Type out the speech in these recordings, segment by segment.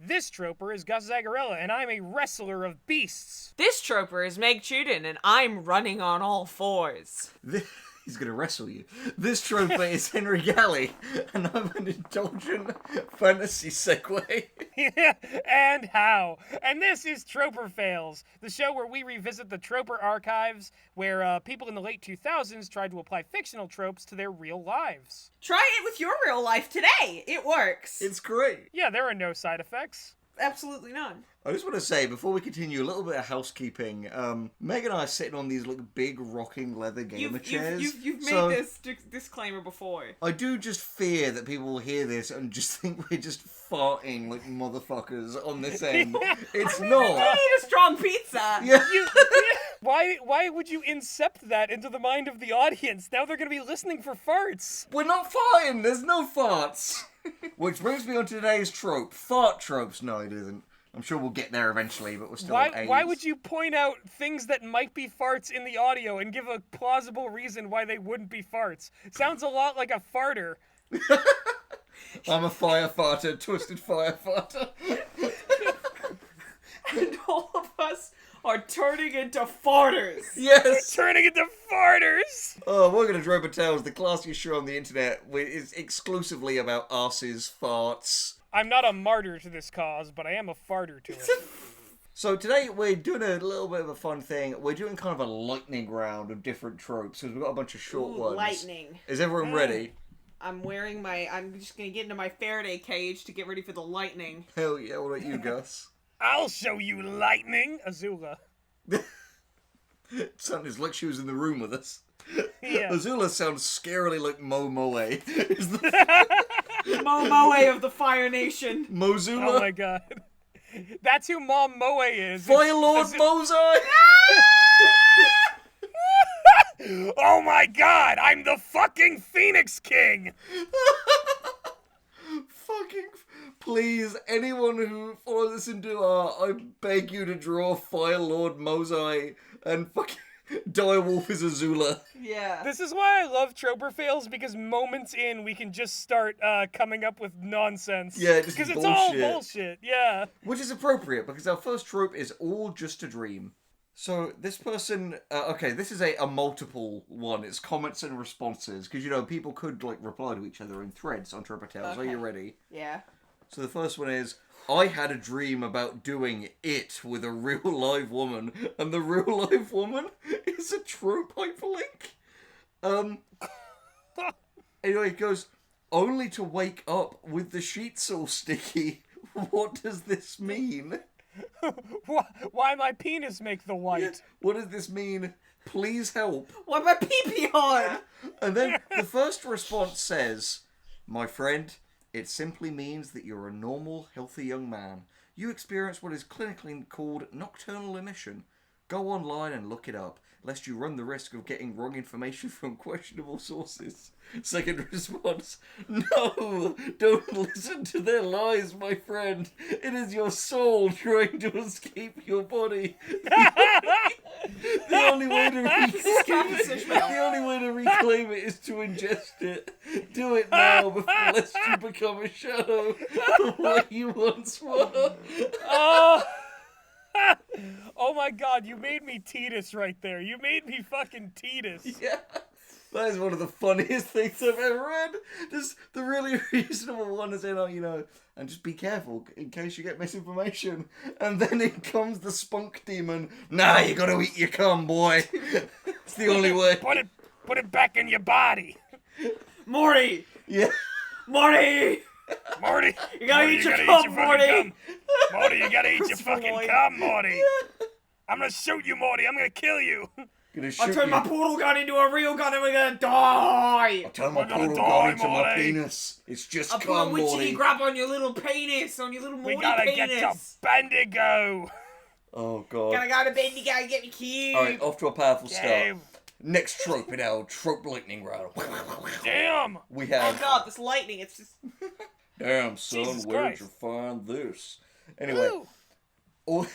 This Troper is Gus Zagarella, and I'm a wrestler of beasts. This Troper is Meg Chuden, and I'm running on all fours. He's gonna wrestle you. This Troper is Henry Galley, and I'm an indulgent fantasy segue. Yeah, and how. And this is Troper Fails, the show where we revisit the Troper archives, where people in the late 2000s tried to apply fictional tropes to their real lives. Try it with your real life today. It works. It's great. Yeah, there are no side effects. Absolutely none. I just want to say, before we continue, a little bit of housekeeping. Meg and I are sitting on these big rocking leather gamer chairs. You've made this disclaimer before. I do just fear that people will hear this and just think we're just farting like motherfuckers on this end. It's not. I need a strong pizza. Yeah. Why would you incept that into the mind of the audience? Now they're going to be listening for farts. We're not farting. There's no farts. Which brings me on to today's trope. Fart tropes. No, it isn't. I'm sure we'll get there eventually, but we're still on A's. Why would you point out things that might be farts in the audio and give a plausible reason why they wouldn't be farts? Sounds a lot like a farter. I'm a firefighter, twisted firefighter. And all of us are turning into farters. Yes! Turning into farters! Oh, welcome to Troper Tales, the classiest show on the internet. It's exclusively about asses, farts. I'm not a martyr to this cause, but I am a farter to it. So today we're doing a little bit of a fun thing. We're doing kind of a lightning round of different tropes, because we've got a bunch of short ones. Lightning. Is everyone ready? I'm just gonna get into my Faraday cage to get ready for the lightning. Hell yeah, what about you, Gus? I'll show you lightning, Azula. Sounded like she was in the room with us. Yeah. Azula sounds scarily like Moe. Is the Moe of the Fire Nation. Mozula? Oh my god. That's who Mom Moe is. Fire Lord Mozai! Oh my god, I'm the fucking Phoenix King! Fucking... Please, anyone who follows this into art, I beg you to draw Fire Lord Mozai and fucking Direwolf is Azula. Yeah. This is why I love Troper Fails, because moments in, we can just start coming up with nonsense. Yeah, just because it's bullshit. all bullshit, yeah. Which is appropriate, because our first trope is AllJustADream. So, this person... okay, this is a multiple one. It's comments and responses, because, you know, people could, like, reply to each other in threads on Troper Tales. Okay. Are you ready? Yeah. So the first one is, I had a dream about doing it with a real live woman, and the real live woman is a trope hyperlink. Anyway, it goes, only to wake up with the sheets all sticky. What does this mean? Why my penis make the white? What does this mean? Please help. Why my pee-pee hard? And then the first response says, my friend, it simply means that you're a normal, healthy young man. You experience what is clinically called nocturnal emission. Go online and look it up, lest you run the risk of getting wrong information from questionable sources. Second response, no, don't listen to their lies, my friend. It is your soul trying to escape your body. The only way to reclaim it is to ingest it. Do it now before lest you become a shadow of what you once were. Oh my god, you made me Titus right there. You made me fucking Titus. Yeah. That is one of the funniest things I've ever read. Just the really reasonable one is, you know, and just be careful in case you get misinformation. And then in comes the spunk demon. Nah, you gotta eat your cum, boy. It's the only way. Put it back in your body. Morty! Yeah. Morty! Morty! You gotta eat your cum, Morty! Morty, you gotta eat your fucking cum, Morty! I'm gonna shoot you, Morty. I'm gonna kill you. I'll turn my portal gun into a real gun and we're gonna die! I'll turn my portal gun into my penis. It's just I'll cum, put a witchy Morty. grab on your little penis, on your little Morty We gotta penis. get to Bendigo. Oh, God. Gotta go to Bendigo and get me cute. Alright, off to a powerful start. Damn. Next trope in our trope lightning round. Damn. We Oh have... god, this lightning, it's just... Damn, son, Jesus where'd Christ. you find this? Anyway. Ooh.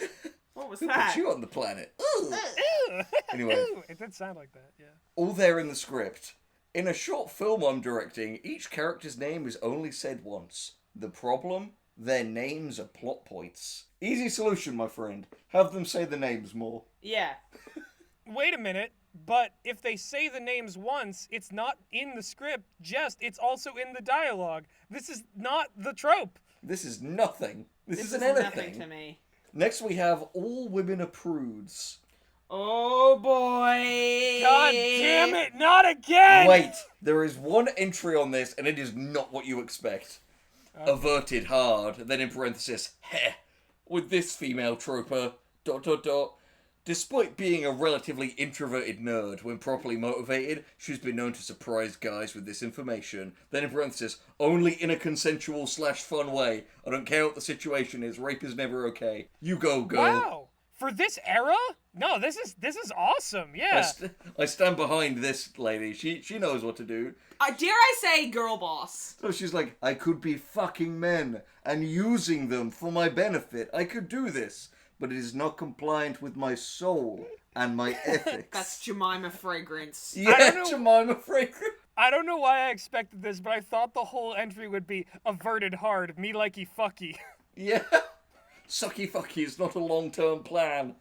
What was Who that? put you on the planet? Ooh. Ew. Anyway. Ew. It did sound like that, yeah. All there in the script. In a short film I'm directing, each character's name is only said once. The problem? Their names are plot points. Easy solution, my friend. Have them say the names more. Yeah. Wait a minute, but if they say the names once, it's not in the script, it's also in the dialogue. This is not the trope. This is nothing. This This isn't is anything. nothing to me. Next we have All Women Are Prudes. Oh boy! God damn it, not again! Wait, there is one entry on this, and it is not what you expect. Averted hard, then in parenthesis, heh, with this female troper, ... Despite being a relatively introverted nerd, when properly motivated, she's been known to surprise guys with this information. Then in parenthesis, only in a consensual / fun way. I don't care what the situation is, rape is never okay. You go, girl. Wow. For this era? No, this is awesome. Yeah. I stand behind this lady. She knows what to do. Dare I say girl boss? So she's like, I could be fucking men and using them for my benefit. I could do this, but it is not compliant with my soul and my ethics. That's Jemima Fragrance. Yeah, Jemima Fragrance. I don't know why I expected this, but I thought the whole entry would be averted hard, me likey fucky. Yeah. Sucky fucky is not a long-term plan.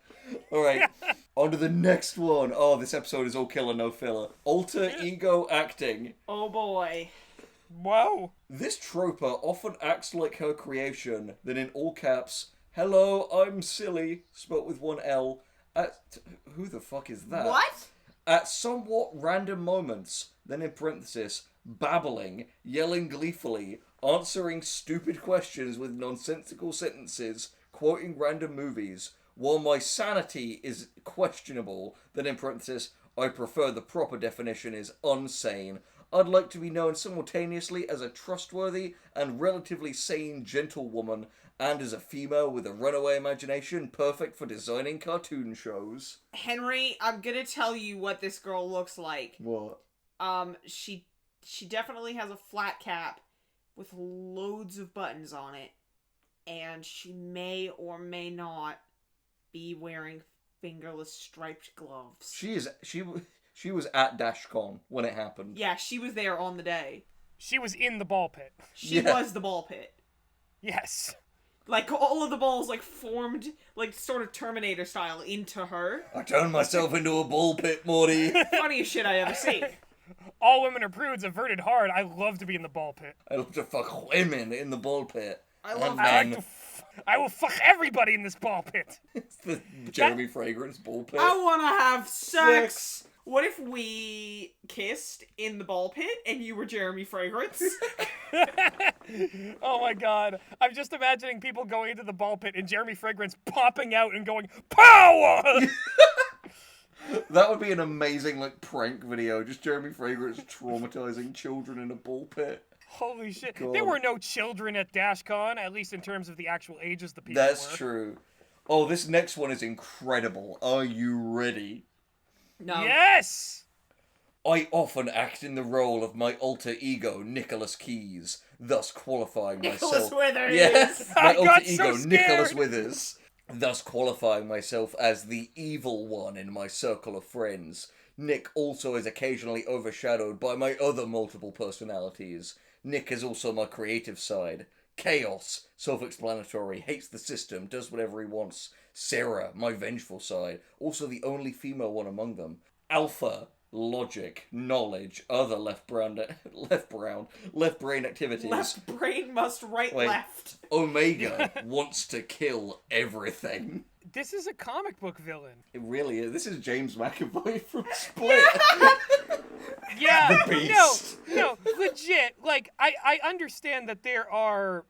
Alright, on to the next one. Oh, this episode is all killer, no filler. AlterEgoActing. Oh boy. Whoa. This troper often acts like her creation, then in all caps, hello, I'm silly, spelt with one L. Who the fuck is that? What? At somewhat random moments, then in parenthesis, babbling, yelling gleefully, answering stupid questions with nonsensical sentences, quoting random movies, while my sanity is questionable, then in parenthesis, I prefer the proper definition is unsane. I'd like to be known simultaneously as a trustworthy and relatively sane gentlewoman, and as a female with a runaway imagination perfect for designing cartoon shows. Henry, I'm gonna tell you what this girl looks like. What? She definitely has a flat cap with loads of buttons on it, and she may or may not be wearing fingerless striped gloves. She was at DashCon when it happened. Yeah, she was there on the day. She was in the ball pit. She was the ball pit. Yes. Like, all of the balls, like, formed, like, sort of Terminator style into her. I turned myself into a ball pit, Morty. Funniest shit I ever seen. All women are prudes, averted hard. I love to be in the ball pit. I love to fuck women in the ball pit. I love And that. I men. like to I will fuck everybody in this ball pit. It's the Jeremy Fragrance ball pit. I wanna have sex. What if we kissed in the ball pit and you were Jeremy Fragrance? Oh my god. I'm just imagining people going into the ball pit and Jeremy Fragrance popping out and going, POWER! That would be an amazing, like, prank video. Just Jeremy Fragrance traumatizing children in a ball pit. Holy shit. God. There were no children at DashCon, at least in terms of the actual ages the people That's were. true. Oh, this next one is incredible. Are you ready? No. Yes! I often act in the role of my alter ego, Nicholas Keys, thus qualifying Nicholas myself. Withers! Yes, my I got alter so ego, scared. Nicholas Withers, thus qualifying myself as the evil one in my circle of friends. Nick also is occasionally overshadowed by my other multiple personalities. Nick is also my creative side. Chaos, self-explanatory, hates the system, does whatever he wants. Sarah, my vengeful side, also the only female one among them. Alpha, logic, knowledge, other left brain activities. Left brain must right Wait. left. Omega wants to kill everything. This is a comic book villain. It really is. This is James McAvoy from Split. Yeah, The Beast. no, legit. Like, I understand that there are,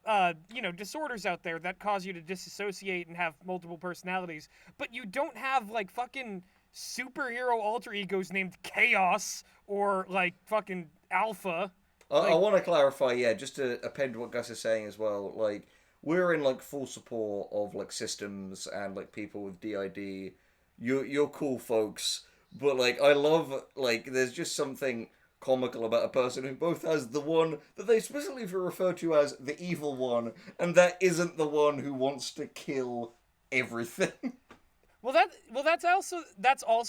disorders out there that cause you to disassociate and have multiple personalities, but you don't have, like, fucking superhero alter egos named Chaos or, like, fucking Alpha. I want to clarify, just to append what Gus is saying as well, like, we're in, like, full support of, like, systems and, like, people with DID. You're cool folks. But, like, I love, like, there's just something comical about a person who both has the one that they specifically refer to as the evil one, and that isn't the one who wants to kill everything. Well, that's also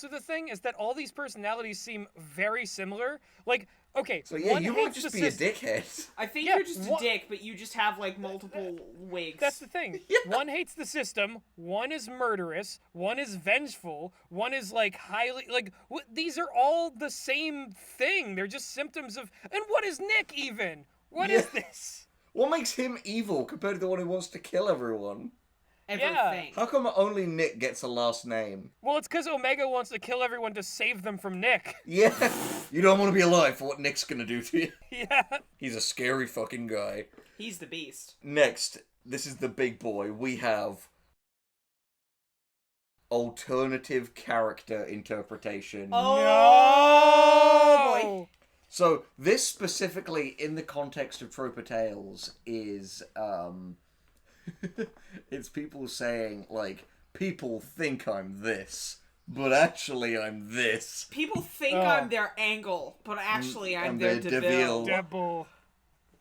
the thing, is that all these personalities seem very similar. Like, Okay, So yeah, one you might hates just the be a system. dickhead. I think Yeah, you're just a dick, but you just have like multiple wigs. That's the thing. Yeah. One hates the system. One is murderous. One is vengeful. One is like highly like. These are all the same thing. They're just symptoms of. And what is Nick even? What is this? What makes him evil compared to the one who wants to kill everyone? Everything. How come only Nick gets a last name? Well, it's because Omega wants to kill everyone to save them from Nick. Yeah, you don't want to be alive for what Nick's gonna do to you. Yeah. He's a scary fucking guy. He's the beast. Next, this is the big boy. We have alternative character interpretation. Oh, boy. So this specifically in the context of Troper Tales is it's people saying like people think I'm this, but actually I'm this. People think I'm their Angle, but actually I'm their their DeVille. Devil.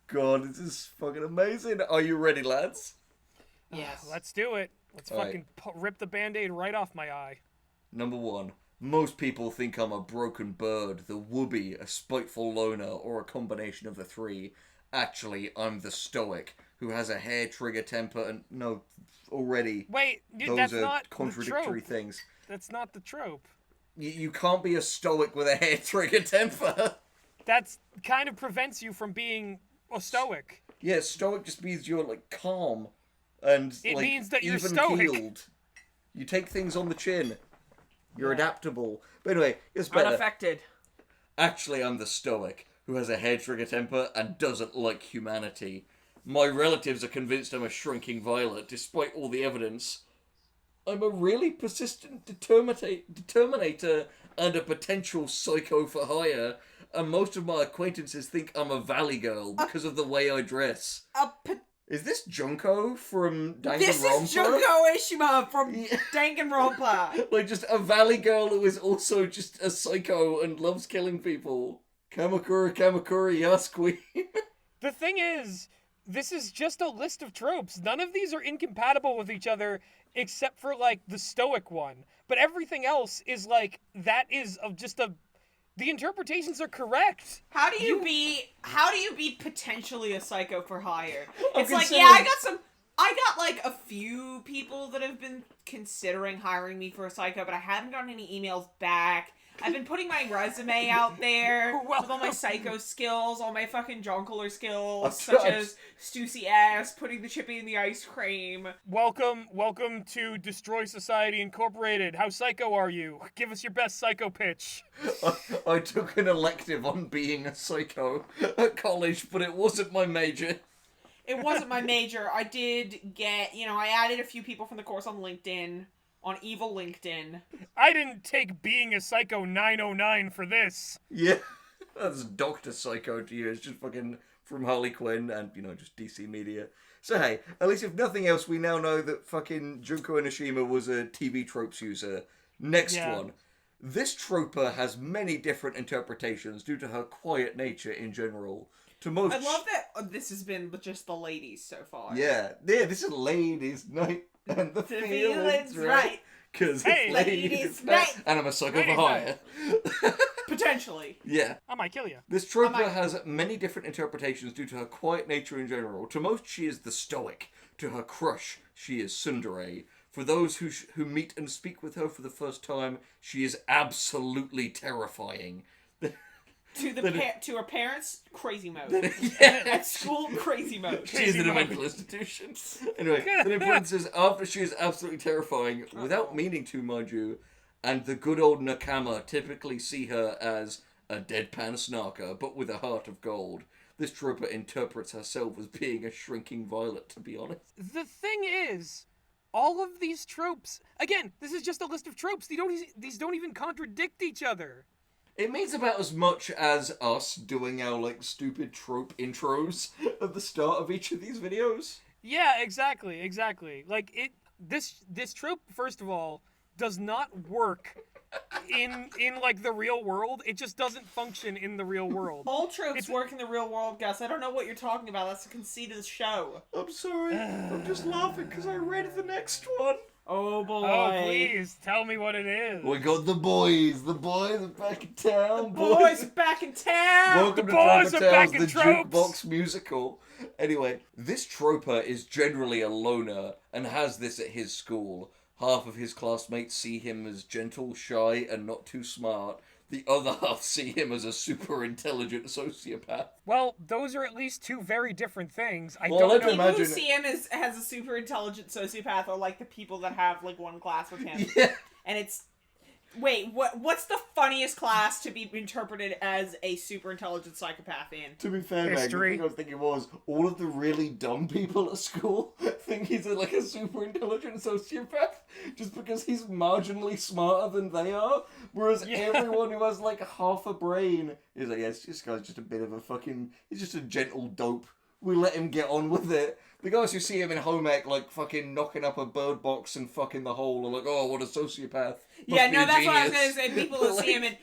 God, this is fucking amazing. Are you ready, lads? Yes. Let's do it. Let's All fucking rip the band-aid right off my eye. Number 1. Most people think I'm a broken bird, the whoopee, a spiteful loner, or a combination of the three. Actually, I'm the stoic, who has a hair-trigger temper and... No, already. Wait, Those that's are not contradictory the trope. things. That's not the trope. You can't be a stoic with a hair-trigger temper. That's kind of prevents you from being a stoic. Yeah, stoic just means you're, like, calm and, It like, means that you're even-keeled. You take things on the chin. You're adaptable. But anyway, it's better. Unaffected. Actually, I'm the stoic, who has a hair-trigger temper and doesn't like humanity. My relatives are convinced I'm a shrinking violet, despite all the evidence. I'm a really persistent determinator and a potential psycho for hire, and most of my acquaintances think I'm a valley girl because of the way I dress. Is this Junko from Danganronpa? This is Junko Ishima from Danganronpa. Like, just a valley girl who is also just a psycho and loves killing people. Kamakura, yes, queen. The thing is, this is just a list of tropes. None of these are incompatible with each other except for, like, the stoic one. But everything else is, like, that is of just a... The interpretations are correct. How do you be potentially a psycho for hire? I'm It's like, considering- yeah, I got like a few people that have been considering hiring me for a psycho, but I haven't gotten any emails back. I've been putting my resume out there with all my psycho skills, all my fucking jonkler skills, such as Stussy ass, putting the chippy in the ice cream. Welcome to Destroy Society Incorporated. How psycho are you? Give us your best psycho pitch. I took an elective on being a psycho at college, but it wasn't my major. It wasn't my major. I did get, I added a few people from the course on LinkedIn. On evil LinkedIn. I didn't take being a psycho 909 for this. Yeah, that's Dr. Psycho to you. It's just fucking from Harley Quinn and, just DC Media. So hey, at least if nothing else, we now know that fucking Junko Enoshima was a TV tropes user. Next one. This troper has many different interpretations due to her quiet nature in general. To most... I love that this has been just the ladies so far. Yeah, this is ladies' night. And the feeling's right. Because it's ladies' night. And I'm a psycho for hire. Potentially. Yeah. I might kill you. This troper has many different interpretations due to her quiet nature in general. To most, she is the stoic. To her crush, she is tsundere. For those who meet and speak with her for the first time, she is absolutely terrifying. To her parents, crazy mode. Yeah. At school, crazy mode. She's in a mental institution. Anyway, then in parentheses, after she is absolutely terrifying, without meaning to, mind you, and the good old Nakama typically see her as a deadpan snarker, but with a heart of gold. This trooper interprets herself as being a shrinking violet, to be honest. The thing is, all of these tropes... Again, this is just a list of tropes. These don't even contradict each other. It means about as much as us doing our, stupid trope intros at the start of each of these videos. Yeah, exactly. Like, this trope, first of all, does not work in like the real world. It just doesn't function in the real world. All tropes work in the real world, Gus. I don't know what you're talking about. That's the conceit of the show. I'm sorry. I'm just laughing because I read the next one. Oh boy. Oh, please tell me what it is. We got the boys. The boys are back in town. Boys are back in town. Welcome The to boys Troper are back Tales, in the tropes. jukebox musical. Anyway, this troper is generally a loner and has this at his school. Half of his classmates see him as gentle, shy, and not too smart. The other half see him as a super intelligent sociopath. Well, those are at least two very different things. I Well, don't let's know. People who imagine- see him as a super intelligent sociopath are like the people that have like one class with him. Yeah. And it's wait, what's the funniest class to be interpreted as a super intelligent psychopath in? To be fair, Meg, the History. thing I was thinking was, all of the really dumb people at school think he's like a super intelligent sociopath just because he's marginally smarter than they are, whereas everyone who has like half a brain is like, yes, this guy's just a bit of a fucking, he's just a gentle dope. We let him get on with it. The guys who see him in home ec, like, fucking knocking up a bird box and fucking the hole are like, oh, what a sociopath. Yeah, Must be no, a that's what I was genius. gonna say. People that see him in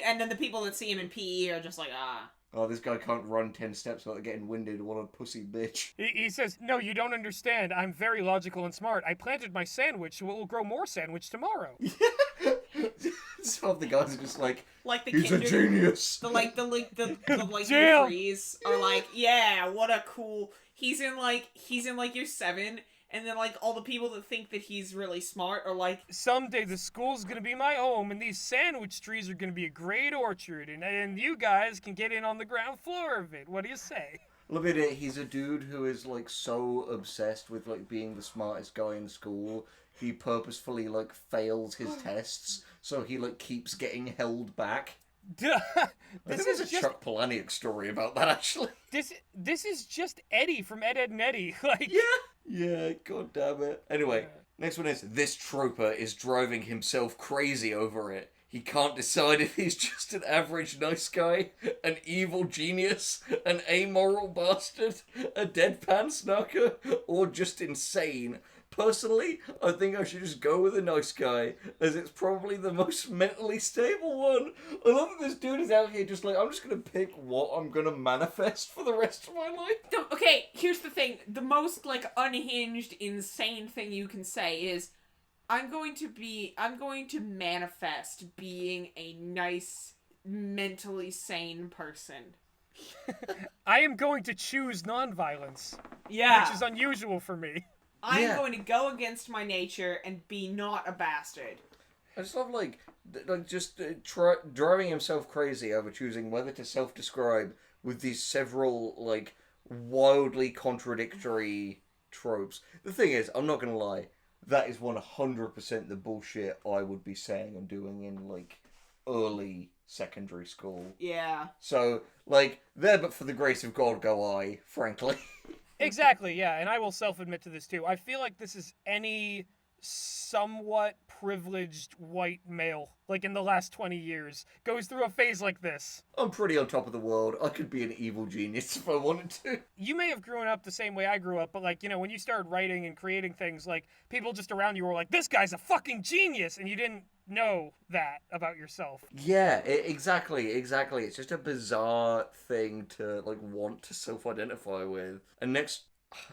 and then the people that see him in PE are just like, ah. Oh, this guy can't run 10 steps without getting winded. What a pussy bitch. He says, no, you don't understand. I'm very logical and smart. I planted my sandwich, so it will grow more sandwich tomorrow. Some of the guys are just like, Like the he's a kinder- genius. The like Jail. threes are like, yeah, what a cool. He's in like year 7, and then like all the people that think that he's really smart are like, Someday the school's gonna be my home, and these sandwich trees are gonna be a great orchard, and you guys can get in on the ground floor of it. What do you say? Look at it, he's a dude who is like so obsessed with like being the smartest guy in school. He purposefully like fails his tests, so he like keeps getting held back. Duh. I This think there's is a just Chuck Palahniuk story about that actually. this is just Eddie from Ed, Edd and Eddy. Like, Yeah, god damn it. Anyway, next one is, this troper is driving himself crazy over it. He can't decide if he's just an average nice guy, an evil genius, an amoral bastard, a deadpan snarker, or just insane. Personally, I think I should just go with a nice guy, as it's probably the most mentally stable one. I love that this dude is out here just like, I'm just gonna pick what I'm gonna manifest for the rest of my life. okay, here's the thing: the most like unhinged, insane thing you can say is, I'm going to manifest being a nice, mentally sane person. I am going to choose nonviolence, Yeah. which is unusual for me. I'm Yeah. going to go against my nature and be not a bastard. I just love, driving himself crazy over choosing whether to self-describe with these several, like, wildly contradictory tropes. The thing is, I'm not gonna lie, that is 100% the bullshit I would be saying and doing in, like, early secondary school. Yeah. So, like, there but for the grace of God go I, frankly. Exactly, yeah, and I will self-admit to this too. I feel like this is any somewhat privileged white male, like in the last 20 years, goes through a phase like this. I'm pretty on top of the world. I could be an evil genius if I wanted to. You may have grown up the same way I grew up, but like, you know, when you started writing and creating things, like, people just around you were like, this guy's a fucking genius, and you didn't know that about yourself. Yeah, exactly. It's just a bizarre thing to, like, want to self-identify with. And next,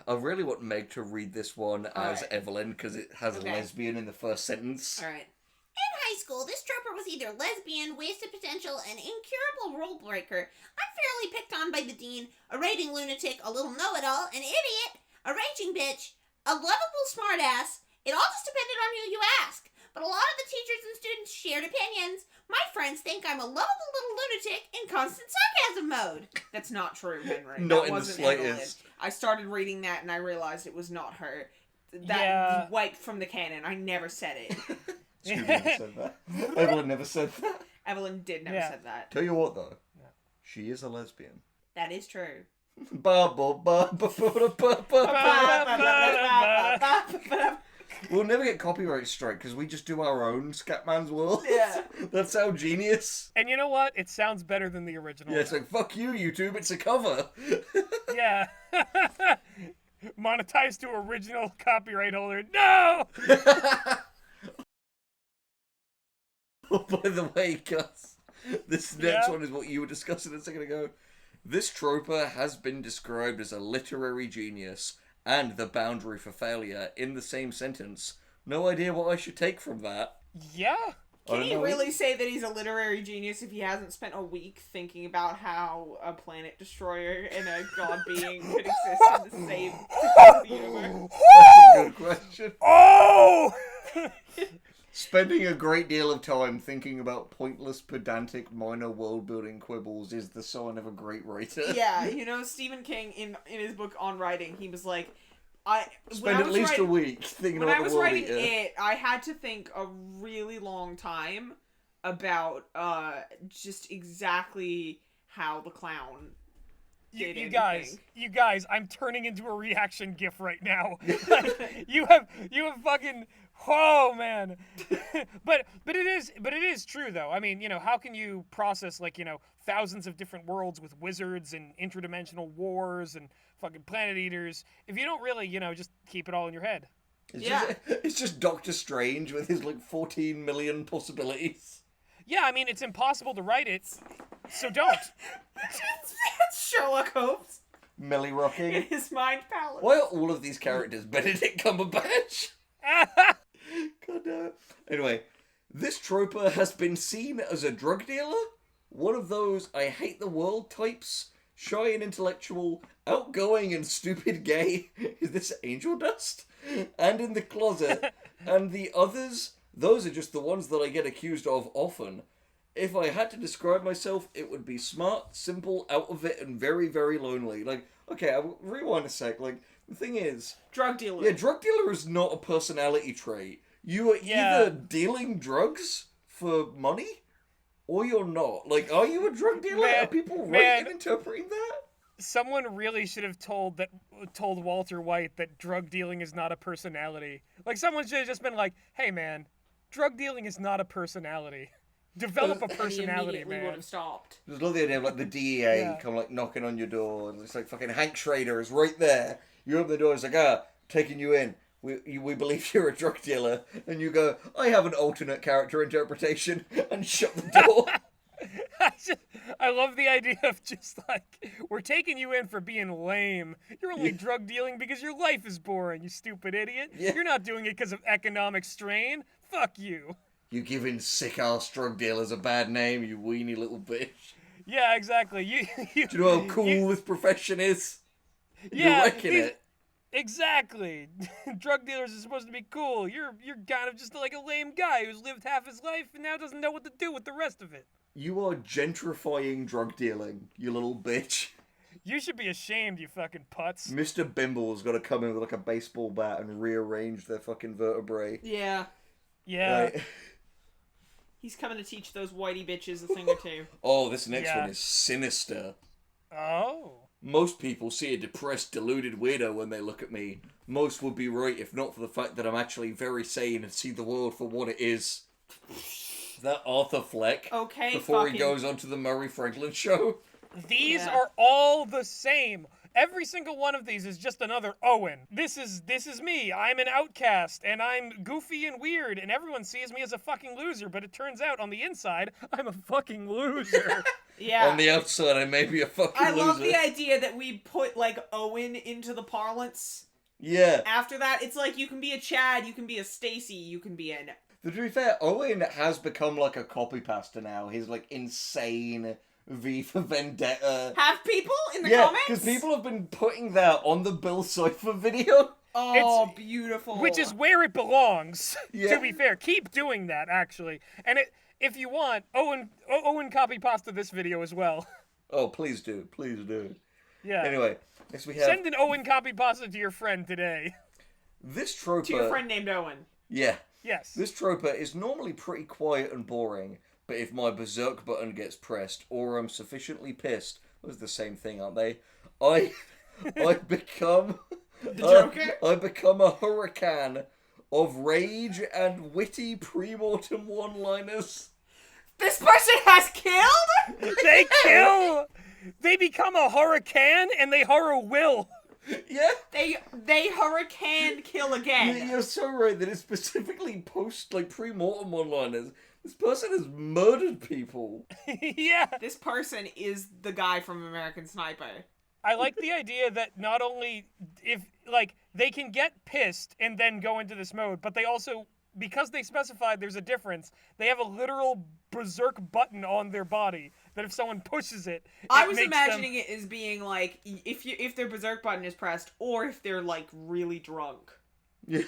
I really want Meg to read this one as Alright. Evelyn, because it has Okay. lesbian in the first sentence. Alright. In high school, this troper was either lesbian, wasted potential, an incurable rule breaker, unfairly picked on by the dean, a rating lunatic, a little know-it-all, an idiot, a raging bitch, a lovable smartass. It all just depended on who you ask. But a lot of the teachers and students shared opinions. My friends think I'm a lovable little lunatic in constant sarcasm mode. That's not true, Henry. Not that in the wasn't slightest. Evelyn. I started reading that and I realized it was not her. That Yeah. wiped from the canon. I never said it. Scooby never said that. Evelyn never said that. Evelyn did never Yeah. said that. Tell you what, though. She is a lesbian. That is true. We'll never get copyright strike because we just do our own Scatman's World. Yeah. That's how genius. And you know what? It sounds better than the original. Yeah, it's like, fuck you, YouTube, it's a cover. Yeah. Monetized to original copyright holder. No! Oh, by the way, Gus, this next Yeah? one is what you were discussing a second ago. This troper has been described as a literary genius and the boundary for failure in the same sentence. No idea what I should take from that. Yeah? I Can don't he know. really say that he's a literary genius if he hasn't spent a week thinking about how a planet destroyer and a god being could exist in the same universe? That's a good question. Oh! Spending a great deal of time thinking about pointless, pedantic, minor world-building quibbles is the sign of a great writer. Yeah, you know, Stephen King, in his book On Writing, he was like, Spend at least a week thinking when about I was the world writing eater. it, I had to think a really long time about just exactly how the clown did You anything. guys, I'm turning into a reaction gif right now. Like, you have fucking, oh man. but it is true though. I mean, you know, how can you process like, you know, thousands of different worlds with wizards and interdimensional wars and fucking planet eaters if you don't really, you know, just keep it all in your head? It's just Doctor Strange with his like 14 million possibilities. Yeah, I mean, it's impossible to write it, so don't. Sherlock Holmes Millie in rocking. his mind palace. Why are all of these characters Benedict Cumberbatch? God damn it. Anyway, this troper has been seen as a drug dealer, one of those I hate the world types, shy and intellectual, outgoing and stupid gay. Is this angel dust? And in the closet. And the others, those are just the ones that I get accused of often. If I had to describe myself, it would be smart, simple, out of it, and very, very lonely. Like, okay, I'll rewind a sec. Like, the thing is, Drug dealer. yeah, drug dealer is not a personality trait. You are either dealing drugs for money, or you're not. Like, are you a drug dealer? Man, Are people right man. in interpreting that? Someone really should have told Walter White that drug dealing is not a personality. Like, someone should have just been like, "Hey, man, drug dealing is not a personality. Develop a And he personality, immediately would man." have stopped. There's love the idea of like the DEA Yeah. come like knocking on your door, and it's like fucking Hank Schrader is right there. You open the door, it's like, taking you in. We believe you're a drug dealer, and you go, I have an alternate character interpretation, and shut the door. I love the idea of just like, we're taking you in for being lame. You're only drug dealing because your life is boring, you stupid idiot. Yeah. You're not doing it because of economic strain. Fuck you. You giving sick ass drug dealers a bad name, you weenie little bitch. Yeah, exactly. You Do you know how cool this profession is? Yeah, You're wrecking these- it. Exactly. Drug dealers are supposed to be cool. You're kind of just like a lame guy who's lived half his life and now doesn't know what to do with the rest of it. You are gentrifying drug dealing, you little bitch. You should be ashamed, you fucking putz. Mr. Bimble's got to come in with like a baseball bat and rearrange their fucking vertebrae. Yeah. Yeah. Right? He's coming to teach those whitey bitches a thing or two. Oh, this next Yeah. one is sinister. Oh. Most people see a depressed, deluded weirdo when they look at me. Most would be right if not for the fact that I'm actually very sane and see the world for what it is. Is that Arthur Fleck? Okay, Before he fucking- goes on to the Murray Franklin show? These Yeah. are all the same. Every single one of these is just another Owen. This is me. I'm an outcast, and I'm goofy and weird, and everyone sees me as a fucking loser, but it turns out on the inside, I'm a fucking loser. Yeah. On the outside, I may be a fucking I loser. love the idea that we put, like, Owen into the parlance. Yeah. After that, it's like, you can be a Chad, you can be a Stacy, you can be an... To be fair, Owen has become like a copy pasta now. He's like insane V for Vendetta. Have people in the Yeah, comments? because people have been putting that on the Bill Cipher video. Oh, It's- beautiful. Which is where it belongs, Yeah. to be fair. Keep doing that, actually. And if you want, Owen copy pasta this video as well. Oh, please do. Please do. Yeah. Anyway, next we have Send an Owen copy pasta to your friend today. this troper. To your friend named Owen. Yeah. Yes. This troper is normally pretty quiet and boring, but if my berserk button gets pressed or I'm sufficiently pissed, those are the same thing, aren't they? I become The Joker? I become a hurricane of rage and witty pre-mortem one-liners. This person has killed? They become a hurricane and they horror will. Yeah. They hurricane kill again. You're so right that it's specifically pre-mortem one-liners. This person has murdered people. Yeah. This person is the guy from American Sniper. I like the idea that not only if like they can get pissed and then go into this mode, but they also, because they specified there's a difference, they have a literal berserk button on their body that if someone pushes it, I was imagining it as being like if their berserk button is pressed, or if they're like really drunk. Yeah.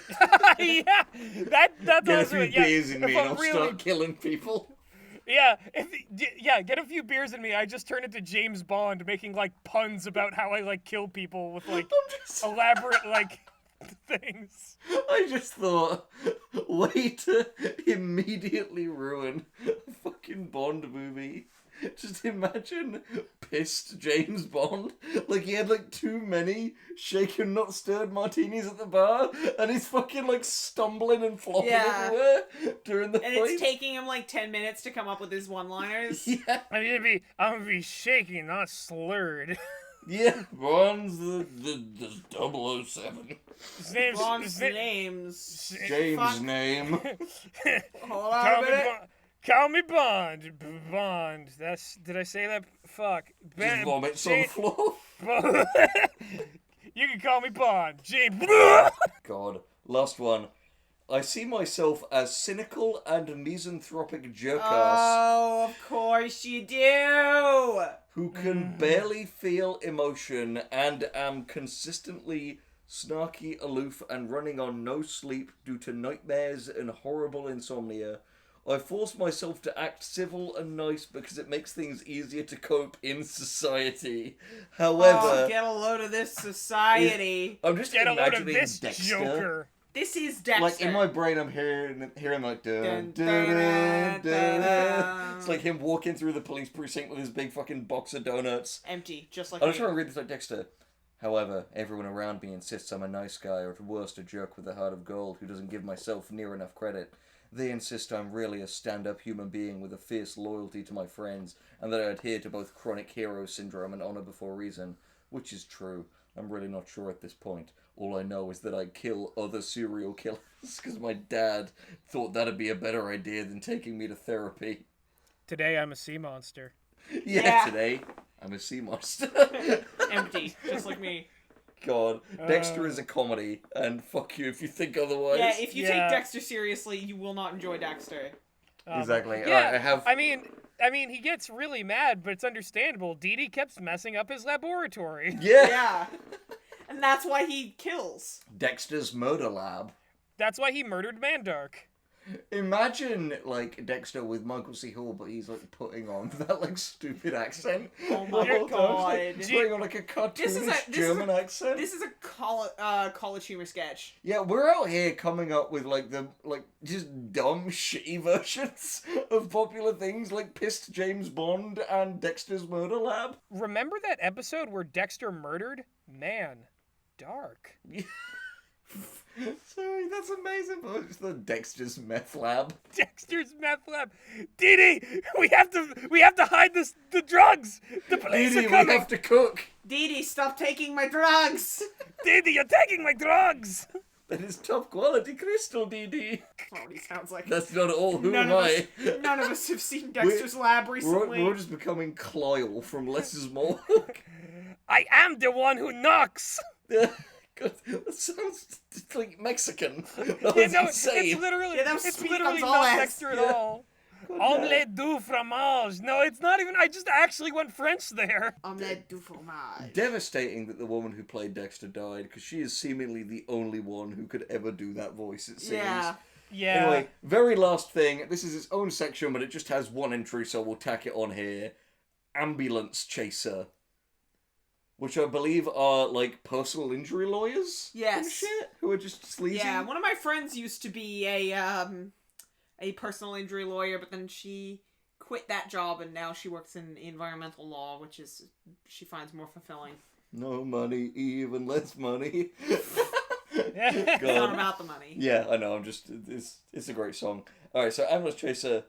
Yeah, that's Get a also few beers in if me and I'm I'll start killing people. Yeah, get a few beers in me. I just turn into James Bond, making like puns about how I like kill people with like elaborate like things. I just thought, way to immediately ruin a fucking Bond movie. Just imagine pissed James Bond. Like, he had like too many shaken not stirred martinis at the bar, and he's fucking like stumbling and flopping everywhere during the fight. And it's taking him like 10 minutes to come up with his one-liners. Yeah. I'm gonna be shaking, not slurred. Yeah, Bond's the 007. His name's Bond's name's... James' Fuck. name. Hold on a minute. Call me Bond. Bond. Did I say that? Fuck. Just vomits on the floor. You can call me Bond. James. God. Last one. I see myself as cynical and misanthropic jerk-ass Oh, of course you do! who can barely feel emotion and am consistently snarky, aloof, and running on no sleep due to nightmares and horrible insomnia. I force myself to act civil and nice because it makes things easier to cope in society. However... Oh, get a load of this society. I'm just Get a load of imagining this Dexter. Joker. This is Dexter. Like, in my brain, I'm hearing like, dun, Dun, dun, dun, dun, dun, dun. It's like him walking through the police precinct with his big fucking box of donuts. Empty, just like I'm me. just trying to read this like Dexter. However, everyone around me insists I'm a nice guy, or at worst, a jerk with a heart of gold who doesn't give myself near enough credit. They insist I'm really a stand-up human being with a fierce loyalty to my friends, and that I adhere to both chronic hero syndrome and honor before reason. Which is true. I'm really not sure at this point. All I know is that I kill other serial killers, because my dad thought that'd be a better idea than taking me to therapy. Today I'm a sea monster. Yeah. Today, I'm a sea monster. Empty, just like me. God, Dexter is a comedy, and fuck you if you think otherwise. Yeah, if you Yeah. take Dexter seriously, you will not enjoy Dexter. Exactly. Yeah, Alright, I mean, he gets really mad, but it's understandable. Dee Dee kept messing up his laboratory. Yeah. Yeah. And that's why he kills. Dexter's Murder Lab. That's why he murdered Mandark. Imagine, like, Dexter with Michael C. Hall, but he's, like, putting on that, like, stupid accent. Oh my the whole God. time. He's putting on, like, a cartoonish German accent. This is a college humor sketch. Yeah, we're out here coming up with, like, just dumb, shitty versions of popular things, like Pissed James Bond and Dexter's Murder Lab. Remember that episode where Dexter murdered? Man, dark. Sorry, that's amazing. But it's the Dexter's Meth Lab. Dexter's meth lab. Dee Dee, we have to hide the drugs. The police Dee are Dee, coming. we have to cook. Dee Dee, stop taking my drugs! Dee Dee, you're taking my drugs. That is top quality crystal, Dee Dee. That's what he sounds like. That's not all. Who none am of I? None of us have seen Dexter's Lab recently. We're just becoming Clyle from Less is More. I am the one who knocks. God, that sounds like Mexican. That Yeah, was no, insane. it's literally, Yeah, that was it's Speak literally not Gonzalez. Dexter at Yeah. all. Omelette du fromage. No, it's not even. I just actually went French there. Omelette du fromage. Devastating that the woman who played Dexter died, because she is seemingly the only one who could ever do that voice, it seems. Yeah. Yeah. Anyway, very last thing. This is its own section, but it just has one entry, so we'll tack it on here. AmbulanceChaser. Which I believe are, like, personal injury lawyers? Yes. And shit? Who are just sleazy? Yeah, one of my friends used to be a personal injury lawyer, but then she quit that job and now she works in environmental law, which is she finds more fulfilling. No money, even less money. It's not about the money. Yeah, I know, it's a great song. Alright, so AmbulanceChaser,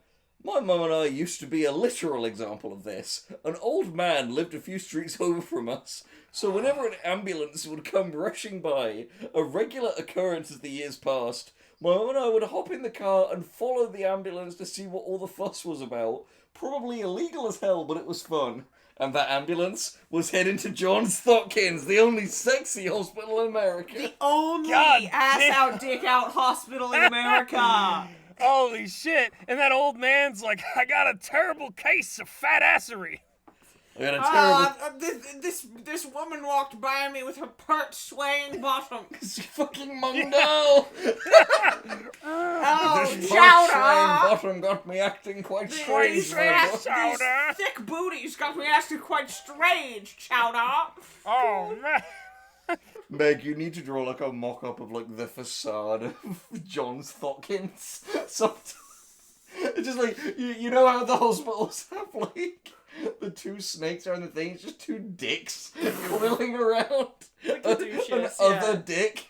My mum and I used to be a literal example of this. An old man lived a few streets over from us, so whenever an ambulance would come rushing by, a regular occurrence as the years passed, my mum and I would hop in the car and follow the ambulance to see what all the fuss was about. Probably illegal as hell, but it was fun. And that ambulance was heading to Johns Hopkins, the only sexy hospital in America. The only God ass damn. out, dick out hospital in America. Holy shit. And that old man's like, I got a terrible case of fat assery. I got a terrible... This woman walked by me with her pert swaying bottom. It's fucking Mungo! Oh, This chowder! bottom got me acting quite strange. These my boy. Chowder. thick booties got me acting quite strange, chowder. Oh, man. Meg, you need to draw like a mock-up of like the facade of Johns Hopkins. It's just like, you know how the hospitals have like... The two snakes are in the thing, it's just two dicks flailing around. Caduceus, Other dick.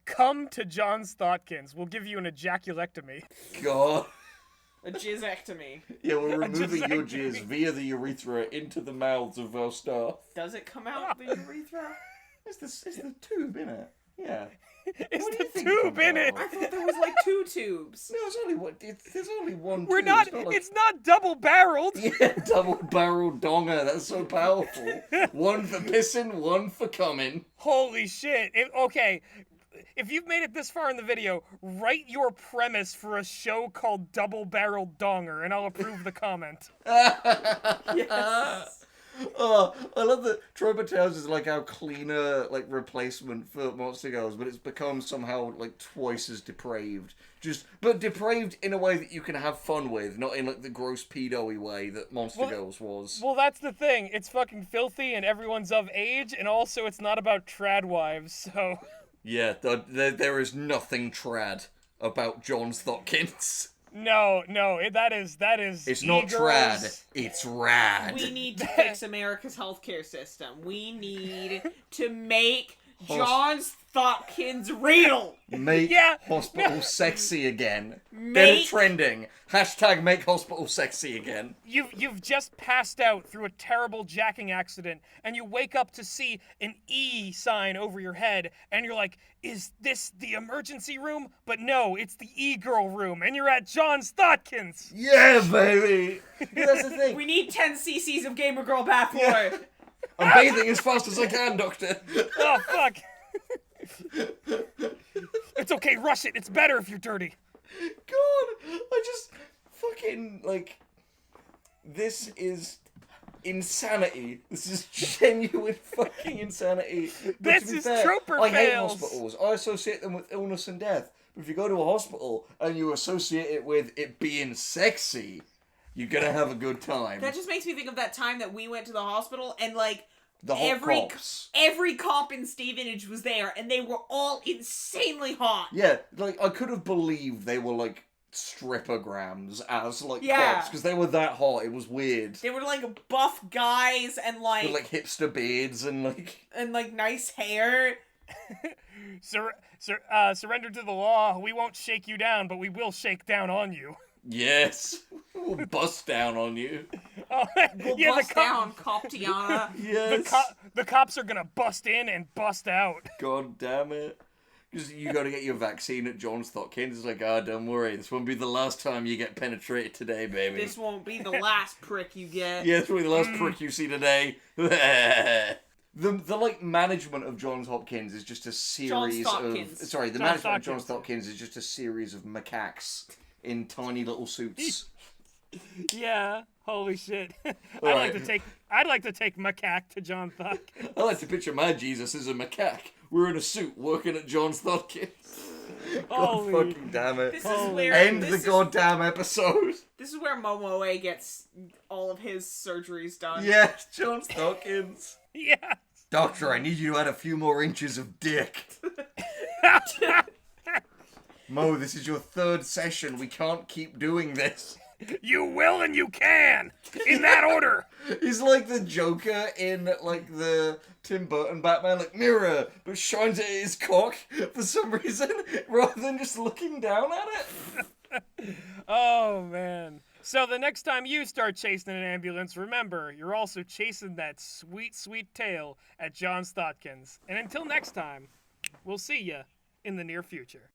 Come to Johns Thotkins. We'll give you an ejaculectomy. God. A jizzectomy. Yeah, we're removing your Just jizz via the urethra into the mouths of our staff. Does it come out the urethra? It's the tube, innit? Yeah. It's What do you the think tube comes in it. out? I thought there was like 2 tubes. No, it's only one. There's only one. We're tube. not, like- it's not double barreled. Yeah, double barrel donger. That's so powerful. One for pissing, one for coming. Holy shit. Okay. If you've made it this far in the video, write your premise for a show called Double Barreled Donger, and I'll approve the comment. Yes. Oh, I love that Troper Tales is like our cleaner like replacement for Monster Girls, but it's become somehow like twice as depraved. But depraved in a way that you can have fun with, not in like the gross pedo-y way that Monster Girls was. Well, that's the thing. It's fucking filthy and everyone's of age, and also it's not about trad wives, so... Yeah, there is nothing trad about Johns Hopkins. No, that is It's not e-girls. trad, it's rad. We need to fix America's healthcare system. We need to make Johns Hopkins real. Make Yeah, hospital sexy again. Get it Make- trending. Hashtag make hospital sexy again. You've just passed out through a terrible jacking accident, and you wake up to see an E sign over your head, and you're like, is this the emergency room? But no, it's the E-girl room, and you're at Johns Thotkins. Yeah, baby. Yeah, that's the thing. We need 10 cc's of Gamer Girl bathwater. I'm bathing as fast as I can, Doctor. Oh, fuck. It's okay, rush it. It's better if you're dirty. God, I just fucking like. This is insanity. This is genuine fucking insanity. But This to be is fair, Troper I hate Fails. hospitals. I associate them with illness and death. But if you go to a hospital and you associate it with it being sexy, you're gonna have a good time. That just makes me think of that time that we went to the hospital and like The hot cops. every cop in Stevenage was there and they were all insanely hot. Yeah, like I could have believed they were like strippergrams as like Yeah. cops because they were that hot. It was weird. They were like buff guys and With like hipster beards and like nice hair. Surrender to the law. We won't shake you down, but we will shake down on you. yes, we'll bust down on you. Oh, We'll yeah, bust down, Cop Tiana. Yes. the cops are gonna bust in and bust out. God damn it. Because you got to get your vaccine at Johns Hopkins. It's like, don't worry, this won't be the last time you get penetrated today, baby. This won't be the last prick you get. Yeah, this will be the last prick you see today. The like management of Johns Hopkins is just a series of Hopkins. sorry, the Johns management of Hopkins. Johns Hopkins is just a series of macaques in tiny little suits. Yeah, holy shit. I'd Alright. like to take macaque to John Thotkins. I like to picture my Jesus as a macaque. We're in a suit working at Johns Hopkins. God Holy- fucking damn it. This Holy- is where End this the is- goddamn episode. This is where Momoe gets all of his surgeries done. Yeah, Johns Hopkins. Yeah. Doctor, I need you to add a few more inches of dick. Mo, this is your third session. We can't keep doing this. You will and you can. In that order. He's like the Joker in like the Tim Burton Batman, like mirror, but shines it at his cock for some reason, rather than just looking down at it. Oh man. So the next time you start chasing an ambulance, remember, you're also chasing that sweet, sweet tail at John Stotkins. And until next time, we'll see ya in the near future.